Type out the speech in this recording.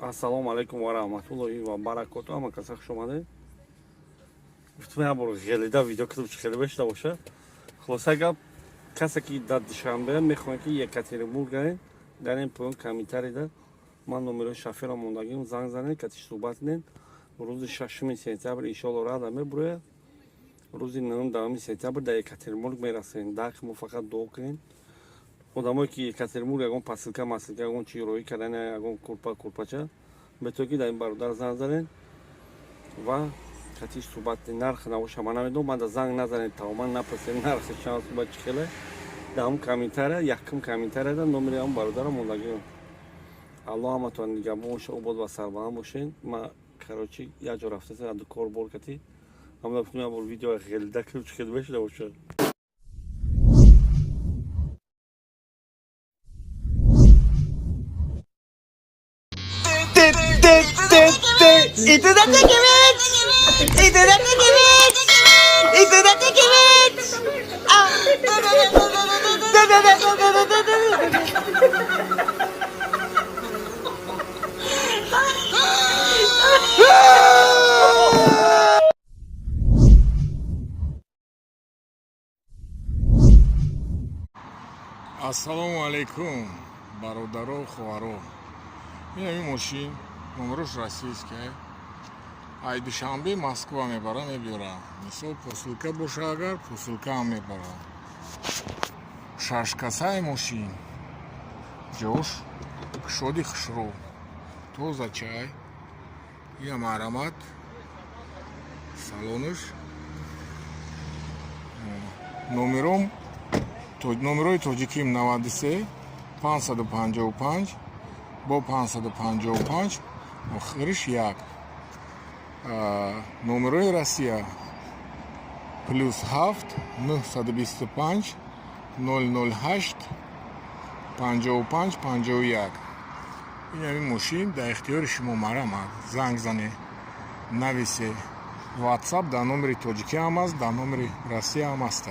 Ассалому алайкум ва раҳматуллоҳи ва баракатуҳ. Ҳама каса хуш омадед. Гуфтам як бор ғелида видео кардам чи хеле бешуда боша. Хулоса гап, касе ки дар Душанбе мехоҳад ки Екатеринбург гаен дар ин поён комментарийда ман номерои шофера мондагим занг занед катиш суҳбат нед. Рӯзи 6 сентябр иншоалло рада мебурояд. Рӯзи 9 сентябр дар Екатеринбург мерасем. Даки мо фақат дуо кунем. Одамое ки Екатеринбург ягон пасилка ягон чироӣ кардан ягон курпача метавонед ки дар ин бародар занг занед ва катиш суҳбати нарх набоша. Ман намедонам, ман занг назанед тамоман напрасед нархи чанд суҳбат чӣ хеле. Дар ҳамн комментария якум комментарияда номери ҳамн бародарам мондагиам. Аллоҳ ҳаматон нигоҳбон боша, обод ва сарбаланд бошед. Ман карочи як ҷо рафтасем аз кор бор кати ҳамна гуфтам як бор видео ғелида кардам чӣ хеле бешуда боша. И туда текевец! И туда текевец! И туда текевец! Ассалому алейкум, бародаро, хуваро. Ин машин номерош российский. Ай Душанбе Москва мебара мебиёра. Мисол посилка боша агар посилка ҳам мебара. Шашкасаи машин. Ҷош шоди хушро. Тоза чай. Ям аромат. Салонаш. Номерои тоҷиким 93 555 бо 555 охириш 1. Номерои Россия +7 925 008 55 51. Ин машин дар ихтиёри шумо марамад. Занг зане, нависе. WhatsApp дар номери тоҷикӣ ҳам аст, дар номери Россия ҳам аст.